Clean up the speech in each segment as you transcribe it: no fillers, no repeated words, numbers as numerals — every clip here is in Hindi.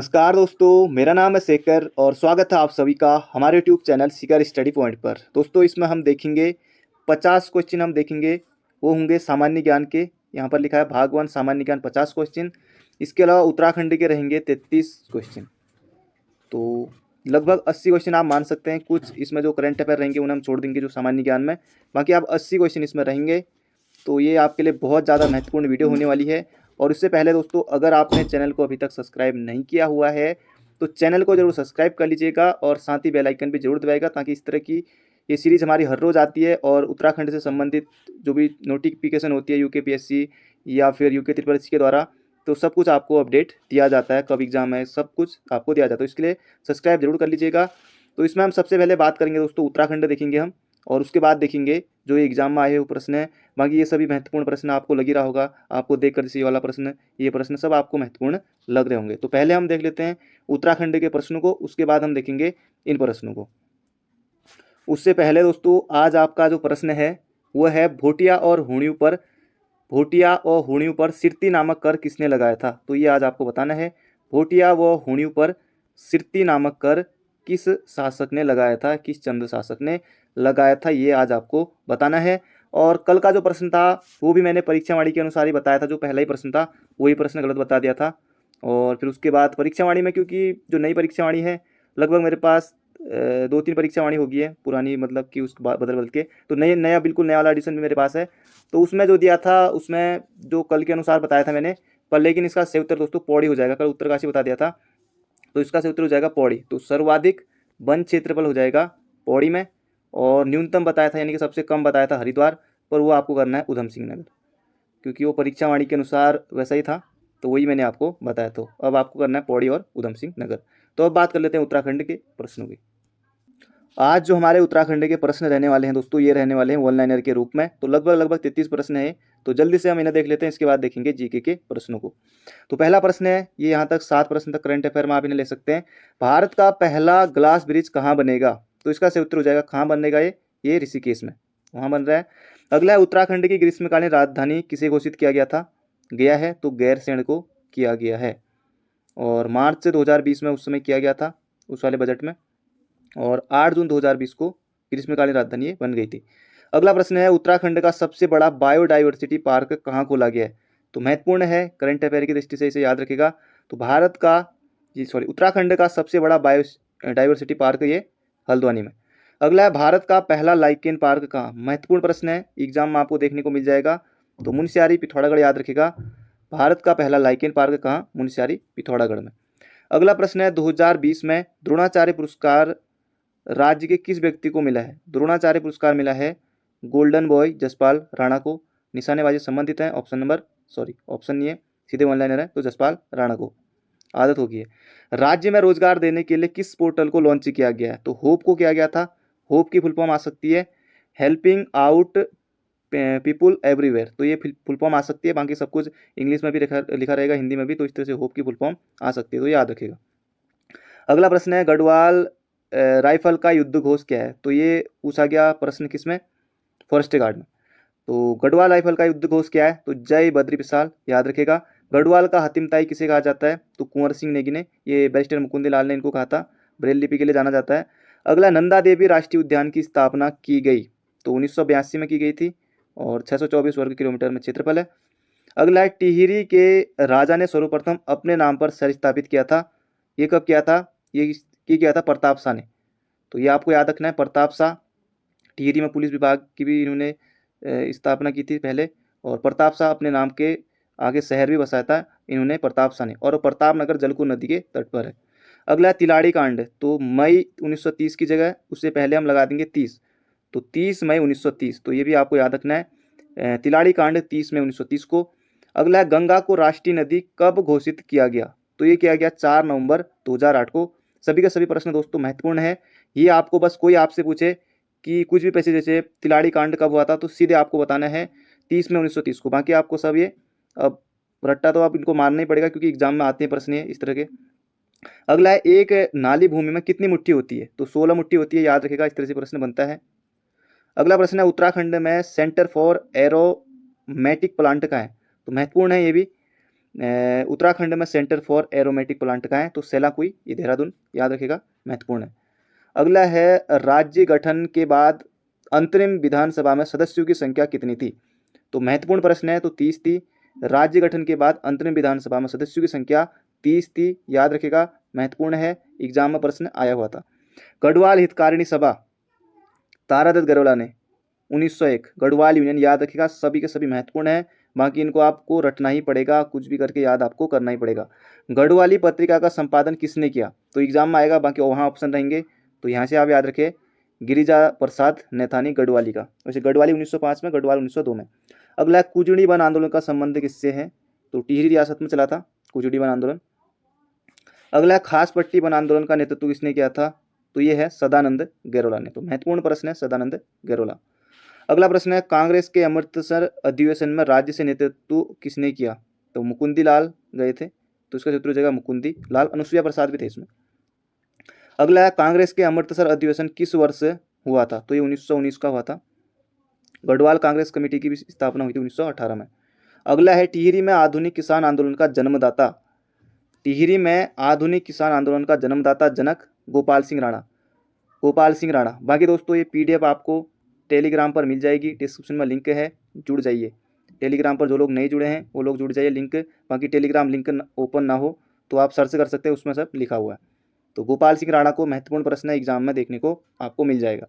नमस्कार दोस्तों, मेरा नाम है शेखर और स्वागत है आप सभी का हमारे यूट्यूब चैनल शिखर स्टडी पॉइंट पर। दोस्तों, इसमें हम देखेंगे 50 क्वेश्चन हम देखेंगे। वो होंगे सामान्य ज्ञान के। यहाँ पर लिखा है भाग 1 सामान्य ज्ञान 50 क्वेश्चन। इसके अलावा उत्तराखंड के रहेंगे 33 क्वेश्चन। तो लगभग 80 क्वेश्चन आप मान सकते हैं। कुछ इसमें जो करंट अफेयर रहेंगे उन्हें हम छोड़ देंगे जो सामान्य ज्ञान में, बाकी आप 80 क्वेश्चन इसमें रहेंगे। तो ये आपके लिए बहुत ज़्यादा महत्वपूर्ण वीडियो होने वाली है। और इससे पहले दोस्तों, अगर आपने चैनल को अभी तक सब्सक्राइब नहीं किया हुआ है तो चैनल को जरूर सब्सक्राइब कर लीजिएगा और साथ ही बेल आइकन भी जरूर दबाएगा, ताकि इस तरह की ये सीरीज़ हमारी हर रोज़ आती है। और उत्तराखंड से संबंधित जो भी नोटिफिकेशन होती है यूकेपीएससी या फिर यूके त्रिपल एससी के द्वारा, तो सब कुछ आपको अपडेट दिया जाता है, कब एग्जाम है, सब कुछ आपको दिया जाता है। तो इसके लिए सब्सक्राइब जरूर कर लीजिएगा। तो इसमें हम सबसे पहले बात करेंगे दोस्तों, उत्तराखंड देखेंगे हम, और उसके बाद देखेंगे जो एग्जाम में आए हुए प्रश्न है। बाकी ये सभी महत्वपूर्ण प्रश्न आपको लग ही रहा होगा, आपको देखकर जैसे ये वाला प्रश्न, ये प्रश्न सब आपको महत्वपूर्ण लग रहे होंगे। तो पहले हम देख लेते हैं उत्तराखंड के प्रश्नों को, उसके बाद हम देखेंगे इन प्रश्नों को। उससे पहले दोस्तों, आज आपका जो प्रश्न है वो है भोटिया और हुणियों पर, भोटिया और हुणियों पर सिरती नामक कर किसने लगाया था। तो ये आज आपको बताना है, भोटिया व हुणियों पर सिरती नामक कर किस शासक ने लगाया था, किस चंद्र शासक ने लगाया था, ये आज आपको बताना है। और कल का जो प्रश्न था वो भी मैंने परीक्षावाणी के अनुसार ही बताया था। जो पहला ही प्रश्न था वही प्रश्न गलत बता दिया था। और फिर उसके बाद परीक्षावाणी में, क्योंकि जो नई परीक्षावाणी है लगभग मेरे पास 2-3 परीक्षावाणी हो गई है पुरानी, मतलब कि उस बदल बदल के, तो नए नया बिल्कुल नया वाला एडिशन भी मेरे पास है। तो उसमें जो दिया था उसमें जो कल के अनुसार बताया था मैंने, पर लेकिन इसका सही उत्तर दोस्तों पौड़ी हो जाएगा। कल उत्तरकाशी बता दिया था, तो इसका सही उत्तर हो जाएगा पौड़ी। तो सर्वाधिक वन क्षेत्रफल हो जाएगा पौड़ी में, और न्यूनतम बताया था यानी कि सबसे कम बताया था हरिद्वार, पर वो आपको करना है उधम सिंह नगर, क्योंकि वो परीक्षावाणी के अनुसार वैसा ही था, तो वही मैंने आपको बताया। तो अब आपको करना है पौड़ी और उधम सिंह नगर। तो अब बात कर लेते हैं उत्तराखंड के प्रश्नों की। आज जो हमारे उत्तराखंड के प्रश्न रहने वाले हैं दोस्तों, ये रहने वाले हैं वन लाइनर के रूप में। तो लगभग 33 प्रश्न है। तो जल्दी से हम इन्हें देख लेते हैं, इसके बाद देखेंगे जीके के प्रश्नों को। तो पहला प्रश्न है, ये यहाँ तक 7 प्रश्न तक करंट अफेयर में आप इन्हें ले सकते हैं। भारत का पहला ग्लास ब्रिज कहाँ बनेगा। तो इसका सही उत्तर हो जाएगा कहाँ बनेगा, ये ऋषिकेश में वहाँ बन रहा है। अगला है, उत्तराखंड की ग्रीष्मकालीन राजधानी किसे घोषित किया गया था, गया है तो गैरसैंण को किया गया है। और मार्च 2020 में उस समय किया गया था, उस वाले बजट में। और 8 जून 2020 को ग्रीष्मकालीन राजधानी ये बन गई थी। अगला प्रश्न है, उत्तराखंड का सबसे बड़ा बायोडाइवर्सिटी पार्क कहाँ खोला गया है। तो महत्वपूर्ण है, करंट अफेयर की दृष्टि से इसे याद रखेगा। तो भारत का उत्तराखंड का सबसे बड़ा बायोडाइवर्सिटी पार्क ये हल्द्वानी में। अगला है, भारत का पहला लाइकेन पार्क कहाँ। महत्वपूर्ण प्रश्न है, एग्जाम में आपको देखने को मिल जाएगा। तो मुनस्यारी पिथौरागढ़ याद रखेगा। भारत का पहला लाइकेन पार्क कहाँ, मुनस्यारी पिथौरागढ़ में। अगला प्रश्न है, 2020 में द्रोणाचार्य पुरस्कार राज्य के किस व्यक्ति को मिला है। द्रोणाचार्य पुरस्कार मिला है गोल्डन बॉय जसपाल राणा को। निशानेबाजी संबंधित है, ऑप्शन नहीं है, सीधे वन लाइनर है, तो जसपाल राणा को। आदत होगी है। राज्य में रोजगार देने के लिए किस पोर्टल को लॉन्च किया गया है। तो होप को किया गया था। होप की फुल फॉर्म आ सकती है हेल्पिंग आउट पीपुल एवरीवेयर, तो ये फुल फॉर्म आ सकती है। बाकी सब कुछ इंग्लिश में भी लिखा रहेगा, हिंदी में भी, तो इस तरह से होप की फुल फॉर्म आ सकती है, तो याद रखिएगा। अगला प्रश्न है, गढ़वाल राइफल का युद्ध घोष क्या है। तो ये पूछा गया प्रश्न किसमें, फॉरेस्ट गार्ड में। तो गढ़वाल राइफल का युद्ध घोष क्या है, तो जय बद्री विशाल, याद रखेगा। गढ़वाल का हतिमताई किसे कहा जाता है, तो कुंवर सिंह नेगी ने, ये बैरिस्टर मुकुंद लाल ने इनको कहा था। ब्रेल लिपि के लिए जाना जाता है। अगला, नंदा देवी राष्ट्रीय उद्यान की स्थापना की गई। तो 1982 में की गई थी, और 624 वर्ग किलोमीटर में क्षेत्रफल है। अगला है, टिहरी के राजा ने सर्वप्रथम अपने नाम पर शहर स्थापित किया था। ये कब किया था, ये किया था प्रताप शाह ने। तो ये आपको याद रखना है, प्रताप शाह। टिहरी में पुलिस विभाग की भी इन्होंने स्थापना की थी पहले, और प्रताप शाह अपने नाम के आगे शहर भी बसाया था इन्होंने, प्रताप शाह ने। और प्रताप नगर जलकू नदी के तट पर है। अगला है, तिलाड़ी कांड। तो मई 1930 की जगह उससे पहले हम लगा देंगे 30, तो 30 मई 1930, तो ये भी आपको याद रखना है, तिलाड़ी कांड 30 मई 1930 को। अगला है, गंगा को राष्ट्रीय नदी कब घोषित किया गया। तो ये किया गया 4 नवंबर 2008 को। सभी के सभी प्रश्न दोस्तों महत्वपूर्ण है। ये आपको बस कोई आपसे पूछे कि कुछ भी पैसे, जैसे तिलाड़ी कांड कब हुआ था, तो सीधे आपको बताना है 30 में 1930 को। बाकी आपको सब ये अब रट्टा तो आप इनको मानना ही पड़ेगा, क्योंकि एग्जाम में आते हैं प्रश्न ये इस तरह के। अगला है, एक नाली भूमि में कितनी मुट्ठी होती है। तो 16 मुट्ठी होती है, याद रखेगा, इस तरह से प्रश्न बनता है। अगला प्रश्न है, उत्तराखंड में सेंटर फॉर एरोमेटिक प्लांट का है। तो महत्वपूर्ण है ये भी। उत्तराखंड में सेंटर फॉर एरोमेटिक प्लांट कहाँ है? तो सेलाकुई, ये देहरादून, याद रखेगा, महत्वपूर्ण है। अगला है राज्य गठन के बाद अंतरिम विधानसभा में सदस्यों की संख्या कितनी थी? तो महत्वपूर्ण प्रश्न है, तो 30 थी। राज्य गठन के बाद अंतरिम विधानसभा में सदस्यों की संख्या 30 थी, याद रखेगा, महत्वपूर्ण है, एग्जाम में प्रश्न आया हुआ था। गढ़वाल हितकारिणी सभा तारादत्त गढ़वाल ने 1901, गढ़वाल यूनियन, याद रखेगा, सभी के सभी महत्वपूर्ण है, बाकी इनको आपको रटना ही पड़ेगा, कुछ भी करके याद आपको करना ही पड़ेगा। गढ़वाली पत्रिका का संपादन किसने किया? तो एग्जाम में आएगा, बाकी वहाँ ऑप्शन रहेंगे, तो यहाँ से आप याद रखें, गिरिजा प्रसाद नैथानी गढ़वाली का। वैसे गढ़वाली 1905 में, गढ़वाल 1902 में। अगला कुजड़ी वन आंदोलन का संबंध किससे है? तो टिहरी रियासत में चला था कुजड़ी वन आंदोलन। अगला खास पट्टी वन आंदोलन का नेतृत्व किसने किया था? तो ये है सदानंद गैरोला ने। तो महत्वपूर्ण प्रश्न है, सदानंद गैरोला। अगला प्रश्न है, कांग्रेस के अमृतसर अधिवेशन में राज्य से नेतृत्व किसने किया? तो मुकुंदी लाल गए थे, तो इसका सूत्र हो जाएगा मुकुंदी लाल। अनुसुईया प्रसाद भी थे इसमें। अगला है, कांग्रेस के अमृतसर अधिवेशन किस वर्ष हुआ था? तो ये 1919 का हुआ था। गढ़वाल कांग्रेस कमेटी की भी स्थापना हुई थी 1918 में। अगला है, टिहरी में आधुनिक किसान आंदोलन का जन्मदाता। टिहरी में आधुनिक किसान आंदोलन का जन्मदाता जनक गोपाल सिंह राणा, गोपाल सिंह राणा। बाकी दोस्तों ये पीडीएफ आपको टेलीग्राम पर मिल जाएगी, डिस्क्रिप्शन में लिंक है, जुड़ जाइए। टेलीग्राम पर जो लोग नहीं जुड़े हैं वो लोग जुड़ जाइए, लिंक, बाकी टेलीग्राम लिंक ओपन ना हो तो आप सर्च कर सकते हैं, उसमें सब लिखा हुआ है। तो गोपाल सिंह राणा को महत्वपूर्ण प्रश्न एग्जाम में देखने को आपको मिल जाएगा।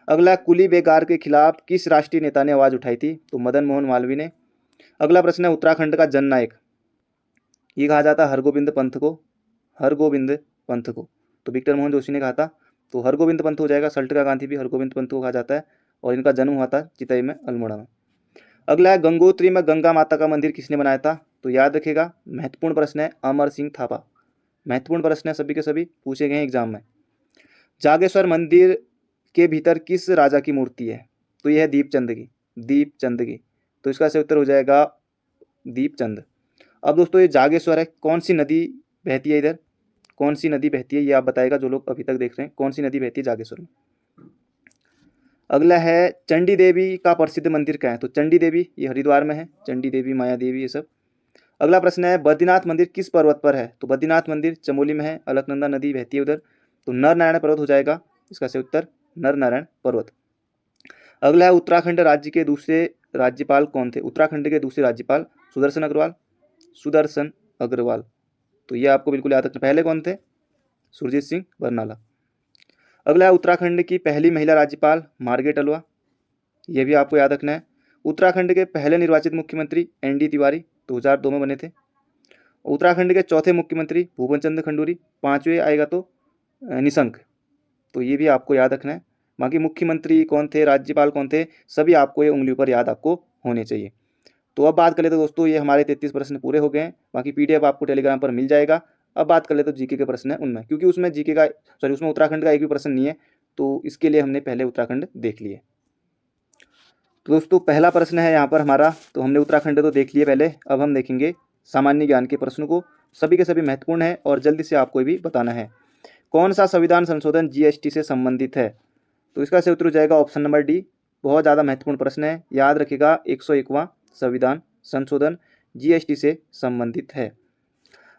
अगला, कुली बेगार के खिलाफ किस राष्ट्रीय नेता ने आवाज़ उठाई थी? तो मदन मोहन मालवीय ने। अगला प्रश्न है, उत्तराखंड का जननायक, ये कहा जाता है हरगोविंद पंत को, हरगोविंद पंत को। तो विक्टर मोहन जोशी ने कहा था, तो हरगोविंद पंत हो जाएगा। सल्टका गांधी भी हरगोविंद पंत को कहा जाता है, और इनका जन्म हुआ था चितई में, अल्मोड़ा में। अगला है, गंगोत्री में गंगा माता का मंदिर किसने बनाया था? तो याद रखेगा, महत्वपूर्ण प्रश्न है, अमर सिंह थापा। महत्वपूर्ण प्रश्न है, सभी के सभी पूछे गए हैं एग्जाम में। जागेश्वर मंदिर के भीतर किस राजा की मूर्ति है? तो यह है दीपचंद की, दीपचंद की। तो इसका सही उत्तर हो जाएगा दीपचंद। अब दोस्तों ये जागेश्वर है, कौन सी नदी बहती है इधर? कौन सी नदी बहती है ये आप बताएगा, जो लोग अभी तक देख रहे हैं, कौन सी नदी बहती है जागेश्वर में। अगला है, चंडी देवी का प्रसिद्ध मंदिर क्या है? तो चंडी देवी ये हरिद्वार में है, चंडी देवी, माया देवी, ये सब। अगला प्रश्न है, बद्रीनाथ मंदिर किस पर्वत पर है? तो बद्रीनाथ मंदिर चमोली में है, अलकनंदा नदी बहती है उधर, तो नर नारायण पर्वत हो जाएगा इसका सही उत्तर, नर नारायण पर्वत। अगला है, उत्तराखंड राज्य के दूसरे राज्यपाल कौन थे? उत्तराखंड के दूसरे राज्यपाल सुदर्शन अग्रवाल, सुदर्शन अग्रवाल। तो ये आपको बिल्कुल याद रखना। पहले कौन थे? सुरजीत सिंह बरनाला। अगला है, उत्तराखंड की पहली महिला राज्यपाल मार्गरेट अल्वा, ये भी आपको याद रखना है। उत्तराखंड के पहले निर्वाचित मुख्यमंत्री एनडी तिवारी, 2002 में बने थे। उत्तराखंड के चौथे मुख्यमंत्री भूपेन चंद्र खंडूरी, पांचवें आएगा तो निशंक, तो ये भी आपको याद रखना है। बाकी मुख्यमंत्री कौन थे, राज्यपाल कौन थे, सभी आपको ये उंगलियों पर याद आपको होने चाहिए। तो अब बात कर लेते दोस्तों, ये हमारे 33 प्रश्न पूरे हो गए हैं, बाकी पीडीएफ आपको टेलीग्राम पर मिल जाएगा। अब बात कर लेते तो जीके के प्रश्न है उनमें, क्योंकि उसमें जीके का उसमें उत्तराखंड का एक भी प्रश्न नहीं है, तो इसके लिए हमने पहले उत्तराखंड देख लिए। तो दोस्तों पहला प्रश्न है यहाँ पर हमारा, तो हमने उत्तराखंड तो देख लिए पहले, अब हम देखेंगे सामान्य ज्ञान के प्रश्नों को, सभी के सभी महत्वपूर्ण है और जल्दी से आपको भी बताना है। कौन सा संविधान संशोधन जीएसटी से संबंधित है? तो इसका सही उत्तर हो जाएगा ऑप्शन नंबर डी। बहुत ज़्यादा महत्वपूर्ण प्रश्न है, याद रखिएगा, 101वां संविधान संशोधन जीएसटी से संबंधित है।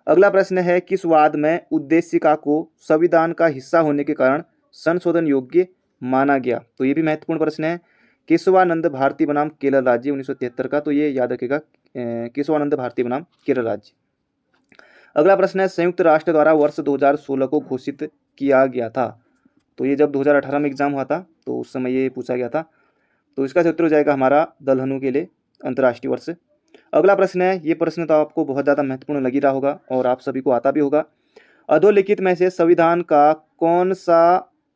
अगला प्रश्न है, किस वाद में उद्देशिका को संविधान का हिस्सा होने के कारण संशोधन योग्य माना गया? तो ये भी महत्वपूर्ण प्रश्न है। केशवानंद भारती बनाम केरल राज्य 1973 का, तो ये याद रखिएगा, केशवानंद भारती बनाम केरल राज्य। अगला प्रश्न है, संयुक्त राष्ट्र द्वारा वर्ष 2016 को घोषित किया गया था। तो ये जब 2018 में एग्जाम हुआ था तो उस समय ये पूछा गया था, तो इसका उत्तर हो जाएगा हमारा दलहनु के लिए अंतर्राष्ट्रीय वर्ष। अगला प्रश्न है, ये प्रश्न तो आपको बहुत ज़्यादा महत्वपूर्ण लग ही रहा होगा और आप सभी को आता भी होगा। अधोलिखित में से संविधान का कौन सा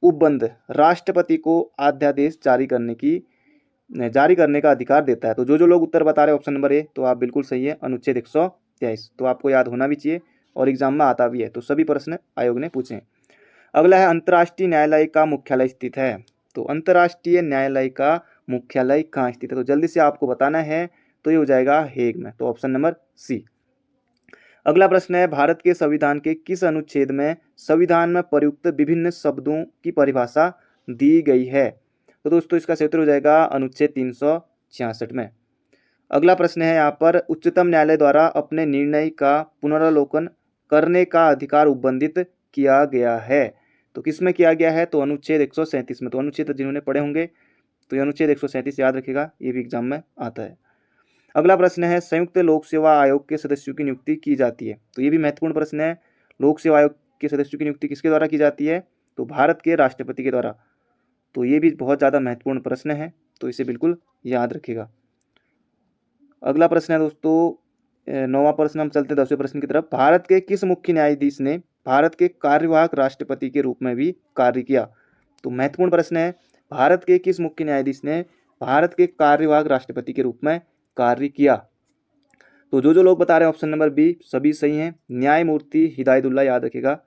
उपबंध राष्ट्रपति को अध्यादेश जारी करने का अधिकार देता है? तो जो लोग उत्तर बता रहे हैं ऑप्शन नंबर ए, तो आप बिल्कुल सही है, अनुच्छेद 123, तो आपको याद होना भी चाहिए और एग्जाम में आता भी है, तो सभी प्रश्न आयोग ने पूछे हैं। अगला है, अंतर्राष्ट्रीय न्यायालय का मुख्यालय स्थित है। तो अंतर्राष्ट्रीय न्यायालय का मुख्यालय कहाँ स्थित है? तो जल्दी से आपको बताना है, तो ये हो जाएगा हेग में, तो ऑप्शन नंबर सी। अगला प्रश्न है, भारत के संविधान के किस अनुच्छेद में संविधान में प्रयुक्त विभिन्न शब्दों की परिभाषा दी गई है? तो दोस्तों इसका सही उत्तर हो जाएगा अनुच्छेद 366 में। अगला प्रश्न है यहाँ पर, उच्चतम न्यायालय द्वारा अपने निर्णय का पुनरावलोकन करने का अधिकार उपबंधित किया गया है। तो किस में किया गया है? तो अनुच्छेद 137 में। तो अनुच्छेद जिन्होंने पढ़े होंगे तो ये अनुच्छेद 137 याद रखेगा, ये भी एग्जाम में आता है। अगला प्रश्न है, संयुक्त लोक सेवा आयोग के सदस्यों की नियुक्ति की जाती है। तो ये भी महत्वपूर्ण प्रश्न है। लोक सेवा आयोग के सदस्यों की नियुक्ति किसके द्वारा की जाती है? तो भारत के राष्ट्रपति के द्वारा। तो ये भी बहुत ज़्यादा महत्वपूर्ण प्रश्न है, तो इसे बिल्कुल याद रखिएगा। अगला प्रश्न है दोस्तों 9वां प्रश्न, हम चलते 10वें प्रश्न की तरफ। भारत के किस मुख्य न्यायाधीश ने भारत के कार्यवाहक राष्ट्रपति के रूप में भी कार्य किया? तो महत्वपूर्ण प्रश्न है, भारत के किस मुख्य न्यायाधीश ने भारत के कार्यवाहक राष्ट्रपति के रूप में कार्य किया? तो जो लोग बता रहे हैं ऑप्शन नंबर बी सभी सही हैं। न्यायमूर्ति हिदायतुल्ला, याद रखिएगा,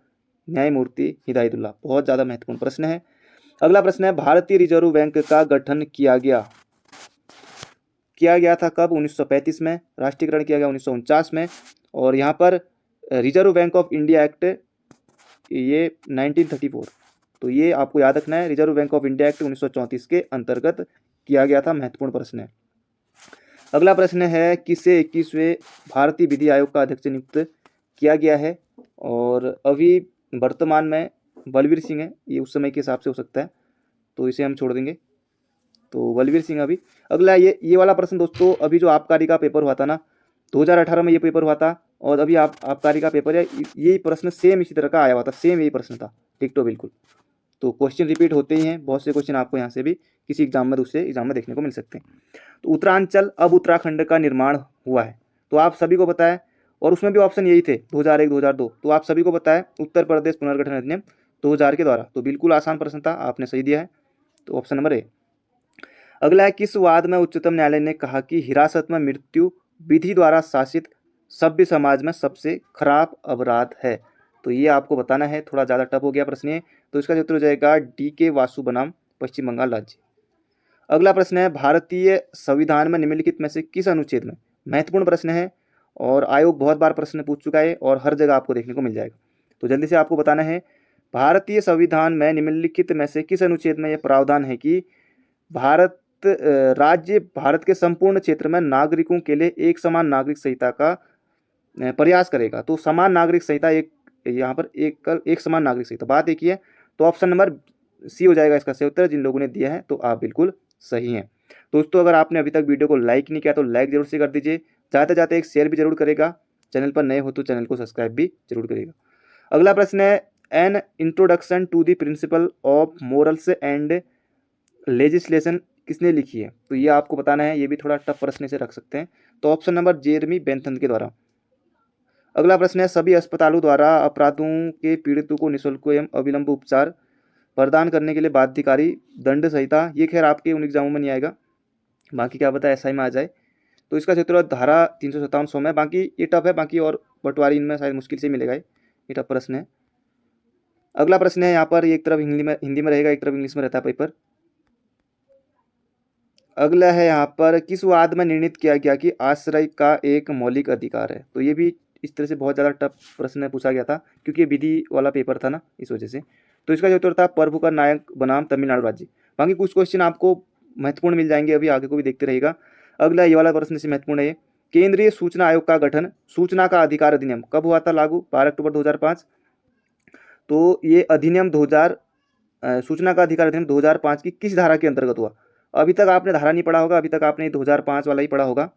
न्यायमूर्ति हिदायतुल्ला। बहुत ज़्यादा महत्वपूर्ण प्रश्न है। अगला प्रश्न है, भारतीय रिजर्व बैंक का गठन किया गया था कब? 1935 में। राष्ट्रीयकरण किया गया 1949 में। और यहाँ पर reserve bank of India act ये 1934। तो ये आपको याद रखना है, reserve bank of India act 1934 के अंतर्गत किया गया था। महत्वपूर्ण प्रश्न है। अगला प्रश्न है, किसे 21वें भारतीय विधि आयोग का अध्यक्ष नियुक्त किया गया है? और अभी वर्तमान में बलवीर सिंह है, ये उस समय के हिसाब से हो सकता है, तो इसे हम छोड़ देंगे। तो बलवीर सिंह अभी। अगला ये वाला प्रश्न दोस्तों, अभी जो आबकारी का पेपर हुआ था ना, 2018 में ये पेपर हुआ था, और अभी आबकारी का पेपर है, ये प्रश्न सेम इसी तरह का आया हुआ था, सेम यही प्रश्न था, डिक्टो बिल्कुल। तो क्वेश्चन रिपीट होते ही हैं, बहुत से क्वेश्चन आपको यहाँ से भी किसी एग्जाम में दूसरे एग्जाम में देखने को मिल सकते हैं। तो उत्तरांचल अब उत्तराखंड का निर्माण हुआ है, तो आप सभी को पता है, और उसमें भी ऑप्शन यही थे 2001 2002। तो आप सभी को पता है, उत्तर प्रदेश पुनर्गठन अधिनियम 2000 के द्वारा। तो बिल्कुल आसान प्रश्न था, आपने सही दिया है, तो ऑप्शन नंबर ए। अगला है, किस वाद में उच्चतम न्यायालय ने कहा कि हिरासत में मृत्यु विधि द्वारा शासित सभ्य समाज में सबसे खराब अपराध है? तो ये आपको बताना है, थोड़ा ज़्यादा टफ हो गया प्रश्न ये, तो इसका उत्तर हो जाएगा डी के वासु बनाम, पश्चिम बंगाल राज्य। अगला प्रश्न है, भारतीय संविधान में निम्नलिखित में से किस अनुच्छेद में? महत्वपूर्ण प्रश्न है, और आयोग बहुत बार प्रश्न पूछ चुका है और हर जगह आपको देखने को मिल जाएगा। तो जल्दी से आपको बताना है, भारतीय संविधान में निम्नलिखित में से किस अनुच्छेद में यह प्रावधान है कि राज्य भारत के संपूर्ण क्षेत्र में नागरिकों के लिए एक समान नागरिक संहिता का प्रयास करेगा? तो समान नागरिक संहिता, एक यहाँ पर एक समान नागरिक संहिता, बात एक ही है। तो ऑप्शन नंबर सी हो जाएगा इसका सही उत्तर, जिन लोगों ने दिया है, तो आप बिल्कुल सही हैं। दोस्तों, अगर आपने अभी तक वीडियो को लाइक नहीं किया तो लाइक जरूर से कर दीजिए, जाते जाते एक शेयर भी जरूर करेगा, चैनल पर नए हो तो चैनल को सब्सक्राइब भी जरूर करेगा। अगला प्रश्न है, an introduction to the principle of morals and legislation किसने लिखी है? तो ये आपको बताना है, ये भी थोड़ा टफ प्रश्न से रख सकते हैं, तो ऑप्शन नंबर जेरेमी बेंथम के द्वारा। अगला प्रश्न है, सभी अस्पतालों द्वारा अपराधों के पीड़ितों को निःशुल्क एवं अविलंब उपचार प्रदान करने के लिए बाध्यकारी दंड संहिता। ये खैर आपके उन एग्जामों में नहीं आएगा, बाकी क्या पता एसआई में आ जाए। तो इसका क्षेत्र धारा 357 में, बाकी ये टफ है, बाकी और पटवारी इनमें शायद मुश्किल से मिलेगा, ये टफ प्रश्न है। अगला प्रश्न है यहाँ पर, एक तरफ हिंदी में रहेगा, एक तरफ इंग्लिश में रहता है पेपर। अगला है यहाँ पर, किस वाद में निर्णित किया गया कि आश्रय का एक मौलिक अधिकार है? तो ये भी इस तरह से बहुत ज़्यादा टफ प्रश्न पूछा गया था, क्योंकि ये विधि वाला पेपर था ना, इस वजह से। तो इसका जो उत्तर था प्रभु का नायक बनाम तमिलनाडु राज्य। बाकी कुछ क्वेश्चन आपको महत्वपूर्ण मिल जाएंगे, अभी आगे को भी देखते रहेगा। अगला ये वाला प्रश्न से महत्वपूर्ण है, केंद्रीय सूचना आयोग का गठन सूचना का अधिकार अधिनियम कब हुआ था लागू? 12 अक्टूबर 2005। तो ये अधिनियम सूचना का अधिकार अधिनियम 2005 की किस धारा के अंतर्गत हुआ? अभी तक आपने धारा नहीं पढ़ा होगा, अभी तक आपने 2005 वाला ही पढ़ा होगा,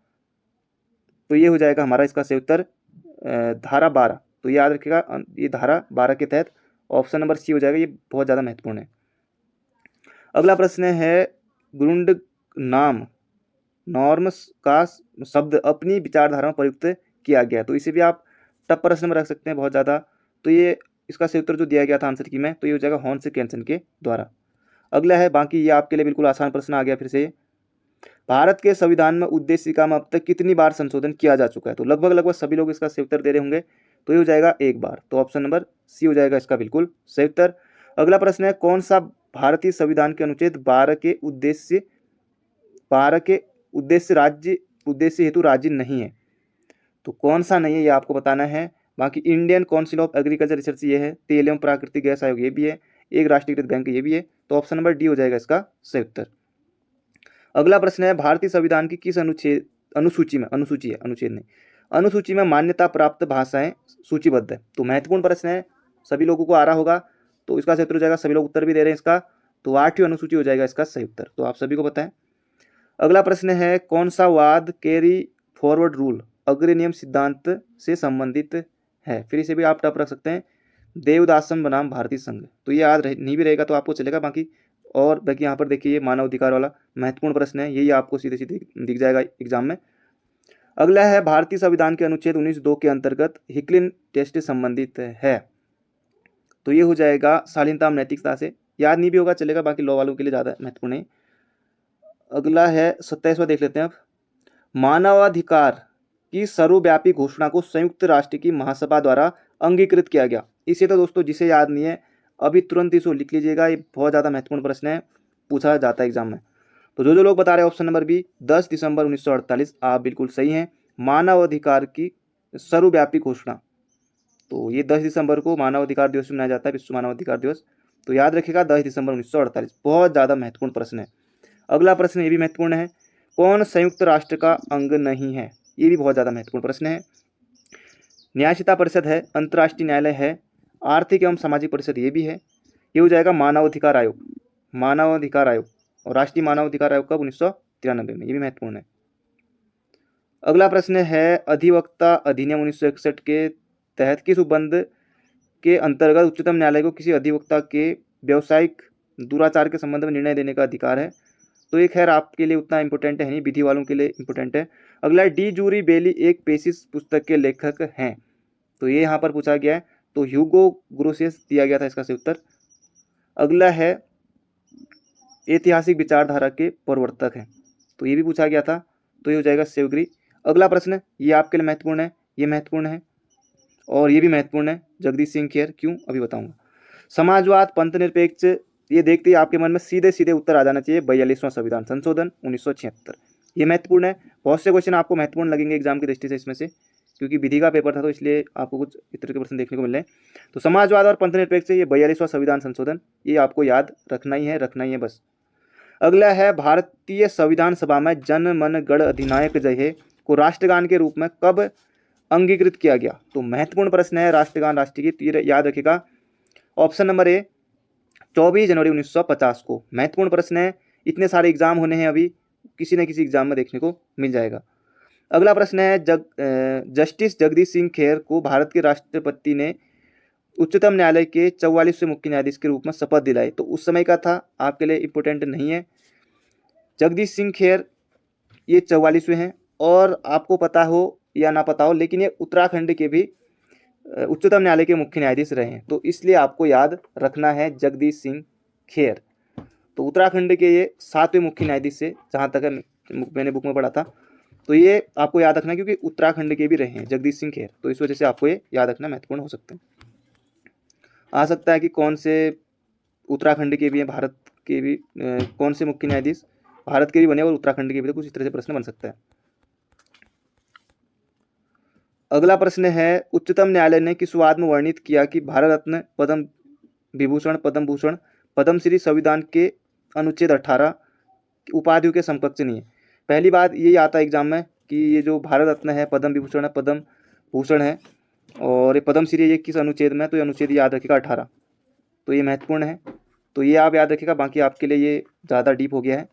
तो ये हो जाएगा हमारा इसका सही उत्तर धारा 12। तो ये याद रखिएगा, ये धारा 12 के तहत ऑप्शन नंबर सी हो जाएगा, ये बहुत ज़्यादा महत्वपूर्ण है। अगला प्रश्न है, गुरुंड नाम नॉर्म्स का शब्द अपनी विचारधारा में प्रयुक्त किया गया? तो इसे भी आप टफ प्रश्न में रख सकते हैं बहुत ज़्यादा। तो ये इसका सही उत्तर जो दिया गया था आंसर की में, तो ये हो जाएगा हॉर्न से कैंसन के द्वारा। अगला है, बाकी ये आपके लिए बिल्कुल आसान प्रश्न आ गया फिर से। भारत के संविधान में उद्देशिका में अब तक कितनी बार संशोधन किया जा चुका है? तो लगभग सभी लोग इसका सही उत्तर दे रहे होंगे, तो ये हो जाएगा एक बार। तो ऑप्शन नंबर सी हो जाएगा इसका बिल्कुल सही उत्तर। अगला प्रश्न है, कौन सा भारतीय संविधान के अनुच्छेद 12 के उद्देश्य हेतु राज्य नहीं है? तो कौन सा नहीं है ये आपको बताना है। बाकी Indian council of agriculture research ये है, तेल एवं प्राकृतिक गैस आयोग ये भी है, एक राष्ट्रीयकृत बैंक ये भी है, तो ऑप्शन नंबर डी हो जाएगा इसका सही उत्तर। अगला प्रश्न है, भारतीय संविधान की किस अनुच्छेद अनुसूची में, अनुसूची है, अनुच्छेद नहीं, अनुसूची में मान्यता प्राप्त भाषाएं सूचीबद्ध है। तो महत्वपूर्ण प्रश्न है, सभी लोगों को आ रहा होगा, तो इसका सही उत्तर हो जाएगा, सभी लोग उत्तर भी दे रहे हैं इसका, तो 8वीं अनुसूची हो जाएगा इसका सही उत्तर। तो आप सभी को पता है। अगला प्रश्न है, कौन सा वाद कैरी फॉरवर्ड रूल अग्रणी नियम सिद्धांत से संबंधित है? फिर इसे भी आप टफ रख सकते हैं, देवदासम बनाम भारतीय संघ। तो ये याद नहीं भी रहेगा तो आपको चलेगा, बाकी यहाँ पर देखिए ये मानव अधिकार वाला महत्वपूर्ण प्रश्न है, यही आपको सीधे सीधे दिख जाएगा एग्जाम में। अगला है, भारतीय संविधान के अनुच्छेद 19(2) के अंतर्गत हिकलिन टेस्ट संबंधित है। तो ये हो जाएगा शालीनता नैतिकता से, याद नहीं भी होगा चलेगा, बाकी लॉ वालों के लिए ज़्यादा महत्वपूर्ण है। अगला है 27वां, देख लेते हैं अब। मानवाधिकार की सर्वव्यापी घोषणा को संयुक्त राष्ट्र की महासभा द्वारा अंगीकृत किया गया। इसे तो दोस्तों जिसे याद नहीं है अभी तुरंत इसको लिख लीजिएगा, ये बहुत ज़्यादा महत्वपूर्ण प्रश्न है, पूछा जाता है एग्जाम में। तो जो लोग बता रहे हैं ऑप्शन नंबर बी 10 दिसंबर 1948, आप बिल्कुल सही हैं। मानवाधिकार की सर्वव्यापी घोषणा, तो ये 10 दिसंबर को मानवाधिकार दिवस मनाया जाता है, विश्व मानवाधिकार दिवस। तो याद रखिएगा 10 दिसंबर 1948, बहुत ज़्यादा महत्वपूर्ण प्रश्न है। अगला प्रश्न ये भी महत्वपूर्ण है, कौन संयुक्त राष्ट्र का अंग नहीं है? ये भी बहुत ज़्यादा महत्वपूर्ण प्रश्न है। न्यायशीता परिषद है, अंतर्राष्ट्रीय न्यायालय है, आर्थिक एवं सामाजिक परिषद ये भी है। ये हो जाएगा मानवाधिकार आयोग, मानवाधिकार आयोग, और राष्ट्रीय मानवाधिकार आयोग कब? 1993 में, ये भी महत्वपूर्ण है। अगला प्रश्न है, अधिवक्ता अधिनियम 1961 के तहत किस उपबंध के अंतर्गत उच्चतम न्यायालय को किसी अधिवक्ता के व्यावसायिक दुराचार के संबंध में निर्णय देने का अधिकार है? तो ये खैर आपके लिए उतना इंपॉर्टेंट है नहीं, विधि वालों के लिए इंपॉर्टेंट है। अगला, डी जूरी बेली एक पेशिश पुस्तक के लेखक हैं। तो ये यहाँ पर पूछा गया है, तो ह्यूगो ग्रोसेस दिया गया था इसका सही उत्तर। अगला है, ऐतिहासिक विचारधारा के प्रवर्तक हैं, तो ये भी पूछा गया था, तो ये हो जाएगा सेवग्री। अगला प्रश्न ये आपके लिए महत्वपूर्ण है, ये महत्वपूर्ण है और ये भी महत्वपूर्ण है, जगदीश सिंह खेर, क्यों अभी बताऊंगा। समाजवाद, पंथ निरपेक्ष, ये देखते ही आपके मन में सीधे सीधे उत्तर आ जाना चाहिए, 42वां संविधान संशोधन 1976, ये महत्वपूर्ण है। बहुत से क्वेश्चन आपको महत्वपूर्ण लगेंगे एग्जाम की दृष्टि से इसमें से, क्योंकि विधि का पेपर था तो इसलिए आपको कुछ इस तरह के प्रश्न देखने को मिल रहे हैं। तो समाजवाद और पंथ निरपेक्ष, ये 42वां संविधान संशोधन, ये आपको याद रखना ही है बस। अगला है, भारतीय संविधान सभा में जन मन गण अधिनायक जय हे को राष्ट्रगान के रूप में कब अंगीकृत किया गया? तो महत्वपूर्ण प्रश्न है राष्ट्रगान, राष्ट्रगीत, ये याद रखिएगा। ऑप्शन नंबर ए 24 जनवरी 1950 को। महत्वपूर्ण प्रश्न है, इतने सारे एग्जाम होने हैं, अभी किसी न किसी एग्जाम में देखने को मिल जाएगा। अगला प्रश्न है, जस्टिस जगदीश सिंह खेर को भारत के राष्ट्रपति ने उच्चतम न्यायालय के 44वें मुख्य न्यायाधीश के रूप में शपथ दिलाई, तो उस समय का था, आपके लिए इंपोर्टेंट नहीं है। जगदीश सिंह खेर ये 44वें हैं, और आपको पता हो या ना पता हो, लेकिन ये उत्तराखंड के भी उच्चतम न्यायालय के मुख्य न्यायाधीश रहे हैं, तो इसलिए आपको याद रखना है जगदीश सिंह खेर। तो उत्तराखंड के ये 7वें मुख्य न्यायाधीश से, जहाँ तक मैंने बुक में पढ़ा था, तो ये आपको याद रखना, क्योंकि उत्तराखंड के भी रहे हैं जगदीश सिंह खेर, तो इस वजह से आपको ये याद रखना महत्वपूर्ण हो सकते हैं। आ सकता है कि कौन से उत्तराखंड के भी हैं, भारत के भी कौन से मुख्य न्यायाधीश भारत के भी बने और उत्तराखंड के भी, तो कुछ इस तरह से प्रश्न बन सकता है। अगला प्रश्न है, उच्चतम न्यायालय ने किस वाद में वर्णित किया कि भारत रत्न, पद्म विभूषण, पद्म भूषण, पद्मश्री संविधान के अनुच्छेद 18 उपाधियों के समकक्ष नहीं है? पहली बात यही आता है एग्जाम में कि ये जो भारत रत्न है, पद्म विभूषण है, पद्म भूषण है, और ये पद्मश्री ये किस अनुच्छेद में? तो ये अनुच्छेद याद रखिएगा 18, तो ये महत्वपूर्ण है, तो ये आप याद रखिएगा, बाकी आपके लिए ये ज़्यादा डीप हो गया है।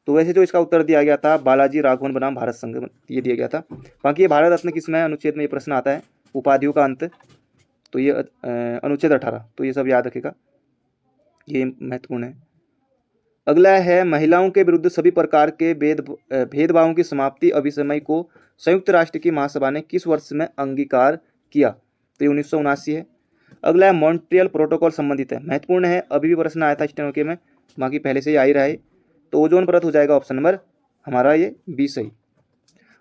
तो वैसे जो इसका उत्तर दिया गया था, बालाजी राघवन बनाम भारत संघ, ये दिया गया था। बाकी ये भारत रत्न किस में अनुच्छेद में ये प्रश्न आता है, उपाधियों का अंत, तो ये अनुच्छेद 18, तो ये सब याद रखिएगा, ये महत्वपूर्ण है। अगला है, महिलाओं के विरुद्ध सभी प्रकार के भेदभावों की समाप्ति अभिसमय को संयुक्त राष्ट्र की महासभा ने किस वर्ष में अंगीकार किया? तो ये 1979 है। अगला है, मॉन्ट्रियल प्रोटोकॉल संबंधित है, महत्वपूर्ण है, अभी भी प्रश्न आया था स्टेनोग्राम में, बाकी पहले से ही आ ही रहा है। तो ओजोन परत हो जाएगा ऑप्शन नंबर हमारा ये बी सही।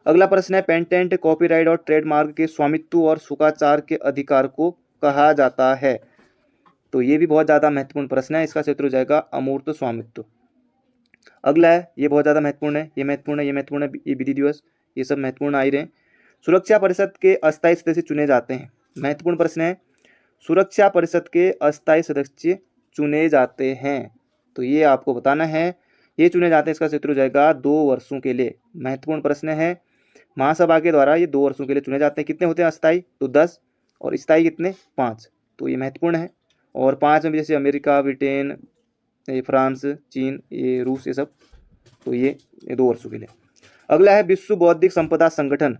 अगला प्रश्न है, पेटेंट, कॉपीराइट और ट्रेडमार्क के स्वामित्व और सुखाचार के अधिकार को कहा जाता है? तो ये भी बहुत ज़्यादा महत्वपूर्ण प्रश्न है, इसका क्षेत्र हो जाएगा अमूर्त स्वामित्व। अगला है, ये बहुत ज़्यादा महत्वपूर्ण है, ये महत्वपूर्ण है, ये महत्वपूर्ण है, ये विधि दिवस, ये सब महत्वपूर्ण आ ही रहे हैं। सुरक्षा परिषद के अस्थायी सदस्य चुने जाते हैं, महत्वपूर्ण प्रश्न है, सुरक्षा परिषद के अस्थायी सदस्य चुने जाते हैं, तो ये आपको बताना है, ये चुने जाते हैं, इसका क्षेत्र हो जाएगा 2 वर्षों के लिए, महत्वपूर्ण प्रश्न है। महासभा के द्वारा ये 2 वर्षों के लिए चुने जाते हैं। कितने होते हैं अस्थायी? तो 10, और स्थायी कितने? 5। तो ये महत्वपूर्ण है। और 5 में भी जैसे अमेरिका, ब्रिटेन, ये फ्रांस, चीन, ये रूस, ये सब, तो ये 2 वर्षों के लिए। अगला है विश्व बौद्धिक संपदा संगठन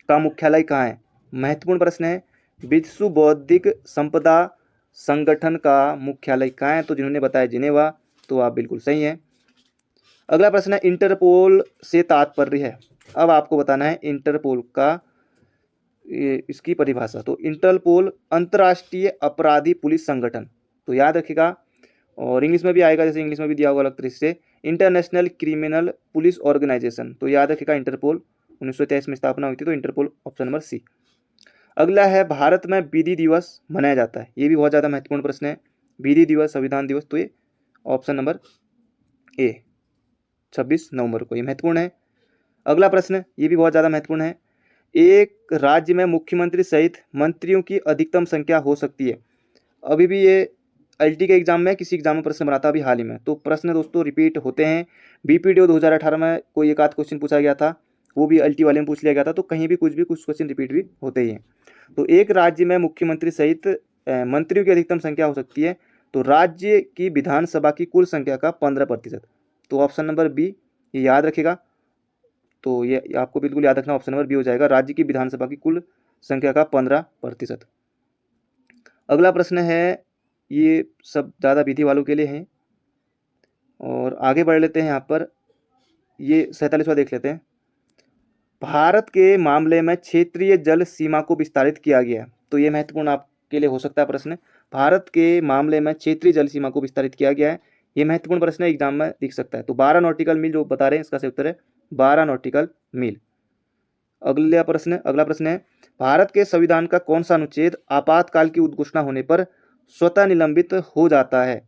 का मुख्यालय कहाँ है? महत्वपूर्ण प्रश्न है। विश्व बौद्धिक संपदा संगठन का मुख्यालय कहाँ है? तो जिन्होंने बताया जिनेवा, तो आप बिल्कुल सही हैं। अगला प्रश्न है इंटरपोल से तात्पर्य है। अब आपको बताना है इंटरपोल का इसकी परिभाषा। तो इंटरपोल अंतर्राष्ट्रीय अपराधी पुलिस संगठन, तो याद रखिएगा। और इंग्लिश में भी आएगा, जैसे इंग्लिश में भी दिया हुआ अलग तरीके से, इंटरनेशनल क्रिमिनल पुलिस ऑर्गेनाइजेशन, तो याद रखिएगा इंटरपोल 1923 में स्थापना हुई थी, तो इंटरपोल ऑप्शन नंबर सी। अगला है भारत में विधि दिवस मनाया जाता है। ये भी बहुत ज़्यादा महत्वपूर्ण प्रश्न है। विधि दिवस, संविधान दिवस, तो ये ऑप्शन नंबर ए 26 नवंबर को, ये महत्वपूर्ण है। अगला प्रश्न, ये भी बहुत ज़्यादा महत्वपूर्ण है। एक राज्य में मुख्यमंत्री सहित मंत्रियों की अधिकतम संख्या हो सकती है। अभी भी ये एलटी के एग्जाम में, किसी एग्जाम में प्रश्न बना था अभी हाल ही में, तो प्रश्न दोस्तों रिपीट होते हैं। बीपीडीओ 2018 में कोई एक आध क्वेश्चन पूछा गया था, वो भी एलटी वाले में पूछ लिया गया था, तो कहीं भी कुछ क्वेश्चन रिपीट भी होते ही हैं। तो एक राज्य में मुख्यमंत्री सहित मंत्रियों की अधिकतम संख्या हो सकती है, तो राज्य की विधानसभा की कुल संख्या का 15%, तो ऑप्शन नंबर बी, ये याद रखेगा। तो ये आपको बिल्कुल याद रखना, ऑप्शन नंबर बी हो जाएगा, राज्य की विधानसभा की कुल संख्या का 15%। अगला प्रश्न है, ये सब ज़्यादा विधि वालों के लिए हैं, और आगे बढ़ लेते हैं। यहाँ पर ये 47वां देख लेते हैं। भारत के मामले में क्षेत्रीय जल सीमा को विस्तारित किया गया है, तो ये महत्वपूर्ण आपके लिए हो सकता है प्रश्न। भारत के मामले में क्षेत्रीय जल सीमा को विस्तारित किया गया है, ये महत्वपूर्ण प्रश्न एग्जाम में दिख सकता है। तो 12 नॉटिकल मील जो बता रहे हैं, इसका सही उत्तर है 12 नॉटिकल मील। अगला प्रश्न है, भारत के संविधान का कौन सा अनुच्छेद आपातकाल की उद्घोषणा होने पर स्वतः निलंबित हो जाता है?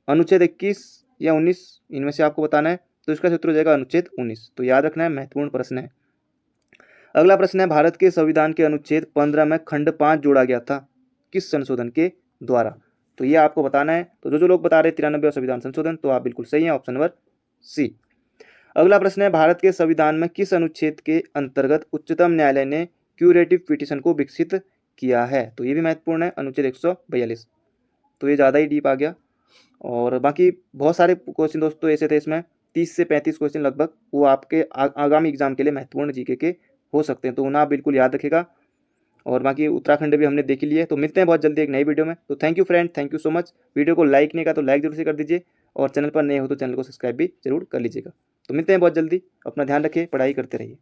अनुच्छेद 21 या 19, इनमें से आपको बताना है। तो इसका सूत्र हो जाएगा अनुच्छेद 19, तो याद रखना है, महत्वपूर्ण प्रश्न है। अगला प्रश्न है, भारत के संविधान के अनुच्छेद 15 में खंड 5 जोड़ा गया था, किस संशोधन के द्वारा? तो ये आपको बताना है। तो जो लोग बता रहे 93 और संविधान संशोधन, तो आप बिल्कुल सही है, ऑप्शन नंबर सी। अगला प्रश्न है, भारत के संविधान में किस अनुच्छेद के अंतर्गत उच्चतम न्यायालय ने क्यूरेटिव पिटीशन को विकसित किया है? तो ये भी महत्वपूर्ण है, अनुच्छेद 142। तो ये ज़्यादा ही डीप आ गया। और बाकी बहुत सारे क्वेश्चन दोस्तों ऐसे थे, इसमें 30 से 35 क्वेश्चन लगभग, वो आपके आगामी एग्जाम के लिए महत्वपूर्ण जीके के हो सकते हैं, तो उन्हें आप बिल्कुल याद रखेगा। और बाकी उत्तराखंड भी हमने देख लिए। तो मिलते हैं बहुत जल्दी एक नई वीडियो में। तो thank you friend, thank you so much. Video को लाइक नहीं किया तो लाइक जरूर से कर दीजिए, और चैनल पर नए हो तो चैनल को सब्सक्राइब भी जरूर कर लीजिएगा। तो मिलते हैं बहुत जल्दी, अपना ध्यान रखिए, पढ़ाई करते रहिए।